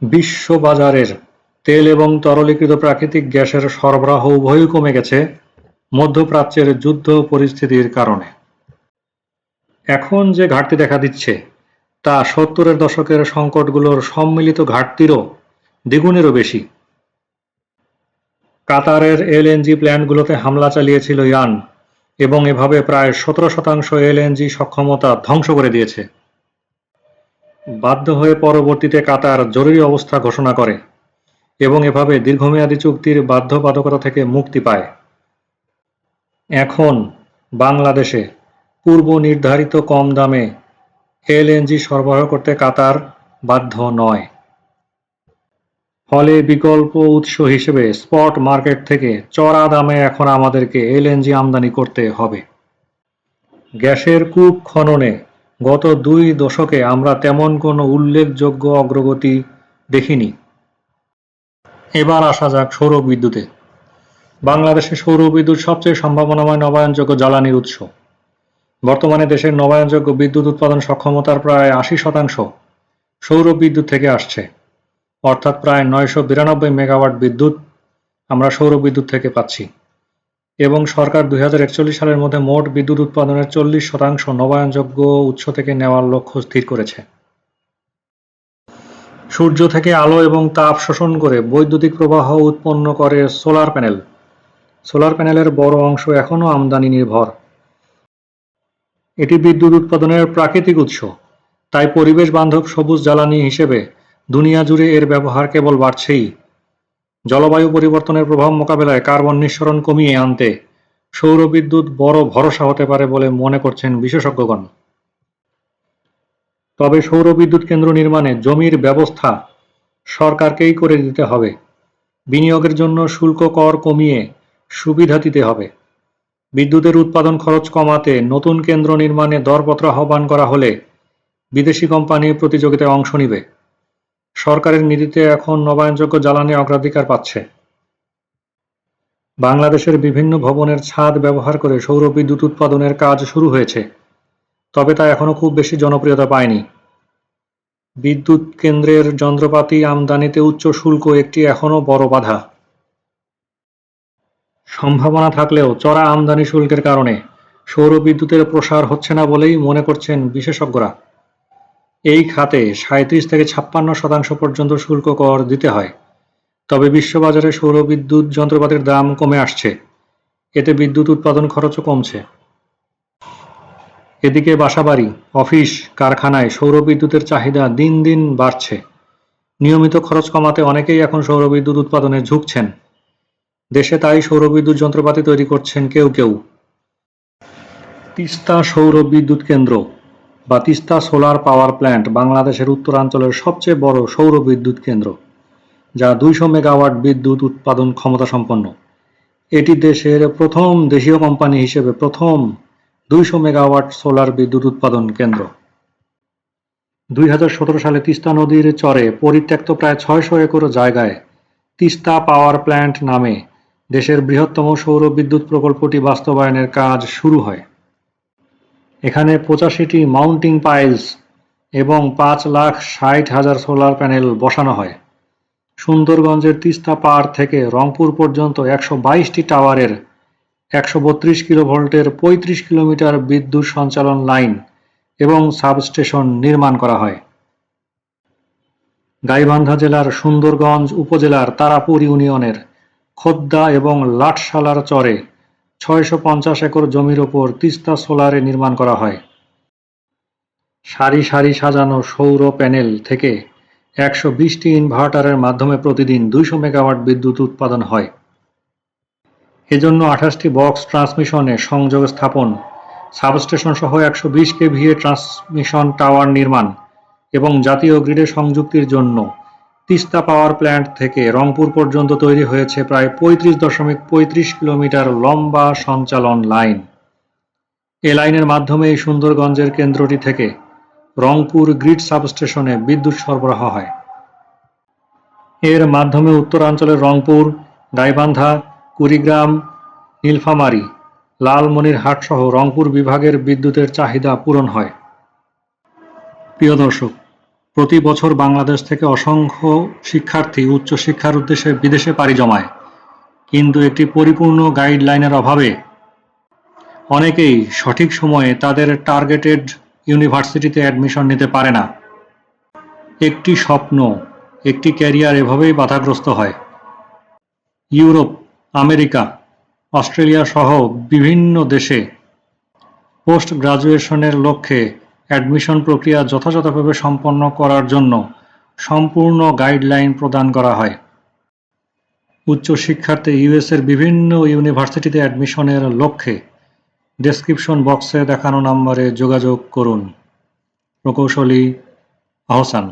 বিশ্ববাজারের তেল এবং তরলীকৃত প্রাকৃতিক গ্যাসের সরবরাহ উভয়ই কমে গেছে মধ্যপ্রাচ্যের যুদ্ধ পরিস্থিতির কারণে। এখন যে ঘাটতি দেখা দিচ্ছে তা 70-এর দশকের সংকটগুলোর সম্মিলিত ঘাটতিরও দ্বিগুণেরও বেশি। কাতারের এলএনজি প্ল্যান্টগুলোতে হামলা চালিয়েছিল ইরান এবং এভাবে প্রায় 17% এলএনজি সক্ষমতা ধ্বংস করে দিয়েছে। বাধ্য হয়ে পরবর্তীতে কাতার জরুরি অবস্থা ঘোষণা করে এবং এভাবে দীর্ঘমেয়াদী চুক্তির বাধ্যবাধকতা থেকে মুক্তি পায়। এখন বাংলাদেশে পূর্ব নির্ধারিত কম দামে এলএনজি সরবরাহ করতে কাতার বাধ্য নয়। ফলে বিকল্প উৎস হিসেবে স্পট মার্কেট থেকে চড়া দামে এখন আমাদেরকে এলএনজি আমদানি করতে হবে। গ্যাসের কূপ খননে গত 2 দশকে আমরা তেমন কোনো উল্লেখযোগ্য অগ্রগতি দেখিনি। এবার আসা যাক সৌর বিদ্যুতে। বাংলাদেশে সৌর বিদ্যুৎ সবচেয়ে সম্ভাবনাময় নবায়নযোগ্য জ্বালানির উৎস। বর্তমানে দেশের নবায়নযোগ্য বিদ্যুৎ উৎপাদন সক্ষমতার প্রায় 80% সৌর বিদ্যুৎ থেকে আসছে, অর্থাৎ প্রায় 992 মেগাওয়াট বিদ্যুৎ আমরা সৌর বিদ্যুৎ থেকে পাচ্ছি এবং সরকার 2041 সালের মধ্যে মোট বিদ্যুৎ উৎপাদনের 40% নবায়নযোগ্য উৎস থেকে নেওয়ার লক্ষ্য স্থির করেছে। সূর্য থেকে আলো এবং তাপ শোষণ করে বৈদ্যুতিক প্রবাহ উৎপন্ন করে সোলার প্যানেল। সোলার প্যানেলের বড় অংশ এখনও আমদানি নির্ভর। এটি বিদ্যুৎ উৎপাদনের প্রাকৃতিক উৎস, তাই পরিবেশ বান্ধব সবুজ জ্বালানি হিসেবে দুনিয়া জুড়ে এর ব্যবহার কেবল বাড়ছেই। জলবায়ু পরিবর্তনের প্রভাব মোকাবেলায় কার্বন নিঃসরণ কমিয়ে আনতে সৌর বিদ্যুৎ বড় ভরসা হতে পারে বলে মনে করছেন বিশেষজ্ঞগণ। তবে সৌর বিদ্যুৎ কেন্দ্র নির্মাণে জমির ব্যবস্থা সরকারকেই করে দিতে হবে। বিনিয়োগের জন্য শুল্ক কর কমিয়ে সুবিধা দিতে হবে। বিদ্যুতের উৎপাদন খরচ কমাতে নতুন কেন্দ্র নির্মাণে দরপত্র আহ্বান করা হলে বিদেশি কোম্পানি প্রতিযোগিতায় অংশ নিবে। সরকারের নীতিতে এখন নবায়নযোগ্য জ্বালানি অগ্রাধিকার পাচ্ছে। বাংলাদেশের বিভিন্ন ভবনের ছাদ ব্যবহার করে সৌর বিদ্যুৎ উৎপাদনের কাজ শুরু হয়েছে, তবে তা এখনো খুব বেশি জনপ্রিয়তা পায়নি। বিদ্যুৎ কেন্দ্রের যন্ত্রপাতি আমদানিতে উচ্চ শুল্ক একটি এখনো বড় বাধা। সম্ভাবনা থাকলেও চড়া আমদানি শুল্কের কারণে সৌর বিদ্যুতের প্রসার হচ্ছে না বলেই মনে করছেন বিশেষজ্ঞরা। এই খাতে 37 থেকে 56% পর্যন্ত শুল্ক কর দিতে হয়। তবে বিশ্ববাজারে সৌর বিদ্যুৎ যন্ত্রপাতির দাম কমে আসছে, এতে বিদ্যুৎ উৎপাদন খরচও কমছে। এদিকে বাসাবাড়ি, অফিস, কারখানায় সৌর বিদ্যুতের চাহিদা দিন দিন বাড়ছে। নিয়মিত খরচ কমাতে অনেকেই এখন সৌর বিদ্যুৎ উৎপাদনে ঝুঁকছেন। দেশে তাই সৌর বিদ্যুৎ যন্ত্রপাতি তৈরি করছেন কেউ কেউ। তিস্তা সৌর বিদ্যুৎ কেন্দ্র বা তিস্তা সোলার পাওয়ার প্ল্যান্ট বাংলাদেশের উত্তরাঞ্চলের সবচেয়ে বড় সৌর বিদ্যুৎ কেন্দ্র, যা 200 মেগাওয়াট বিদ্যুৎ উৎপাদন ক্ষমতা সম্পন্ন। এটি দেশের প্রথম দেশীয় কোম্পানি হিসেবে প্রথম 200 মেগাওয়াট সোলার বিদ্যুৎ উৎপাদন কেন্দ্র। 2017 সালে তিস্তা নদীর চরে পরিত্যক্ত প্রায় 600 একর জায়গায় তিস্তা পাওয়ার প্ল্যান্ট নামে দেশের বৃহত্তম সৌর বিদ্যুৎ প্রকল্পটি বাস্তবায়নের কাজ শুরু হয়। এখানে 85টি মাউন্টিং পাইলস এবং 5,60,000 সোলার প্যানেল বসানো হয়। সুন্দরগঞ্জের তিস্তা পাড় থেকে রংপুর পর্যন্ত 122টি টাওয়ারের 132 কিলোভোল্টের 35 কিলোমিটার বিদ্যুৎ সঞ্চালন লাইন এবং সাবস্টেশন নির্মাণ করা হয়। গাইবান্ধা জেলার সুন্দরগঞ্জ উপজেলার তারাপুর ইউনিয়নের খোদ্দা এবং লাটসালার চরে 650 একর জমির ওপর তিস্তা সোলারে নির্মাণ করা হয়। সারি সারি সাজানো সৌর প্যানেল থেকে 120টি ইনভার্টারের মাধ্যমে প্রতিদিন 200 মেগাওয়াট বিদ্যুৎ উৎপাদন হয়। এজন্য 28টি বক্স ট্রান্সমিশনে সংযোগ স্থাপন, সাবস্টেশন সহ 120 কেভিএ ট্রান্সমিশন টাওয়ার নির্মাণ এবং জাতীয় গ্রিডে সংযুক্তির জন্য তিস্তা পাওয়ার প্ল্যান্ট থেকে রংপুর পর্যন্ত তৈরি হয়েছে প্রায় 35.35 কিলোমিটার লম্বা সঞ্চালন লাইন। এ লাইনের মাধ্যমে এই সুন্দরগঞ্জের কেন্দ্রটি থেকে রংপুর গ্রিড সাবস্টেশনে বিদ্যুৎ সরবরাহ হয়। এর মাধ্যমে উত্তরাঞ্চলের রংপুর, গাইবান্ধা, কুড়িগ্রাম, নীলফামারী, লালমনিরহাট সহ রংপুর বিভাগের বিদ্যুতের চাহিদা পূরণ হয়। প্রিয় দর্শক, প্রতি বছর বাংলাদেশ থেকে অসংখ্য শিক্ষার্থী উচ্চশিক্ষার উদ্দেশ্যে বিদেশে পাড়ি জমায়, কিন্তু একটি পরিপূর্ণ গাইডলাইনের অভাবে অনেকেই সঠিক সময়ে তাদের টার্গেটেড ইউনিভার্সিটিতে অ্যাডমিশন নিতে পারে না। একটি স্বপ্ন, একটি ক্যারিয়ার এভাবেই বাধাগ্রস্ত হয়। ইউরোপ, আমেরিকা, অস্ট্রেলিয়া সহ বিভিন্ন দেশে পোস্ট গ্রাজুয়েশনের লক্ষ্যে অ্যাডমিশন প্রক্রিয়া যথাযথভাবে সম্পন্ন করার জন্য সম্পূর্ণ গাইডলাইন প্রদান করা হয়। উচ্চশিক্ষার্থী ইউএসের বিভিন্ন ইউনিভার্সিটিতে অ্যাডমিশনের লক্ষ্যে ডেসক্রিপশন বক্সে দেখানো নম্বরে যোগাযোগ করুন। প্রকৌশলী আহসান।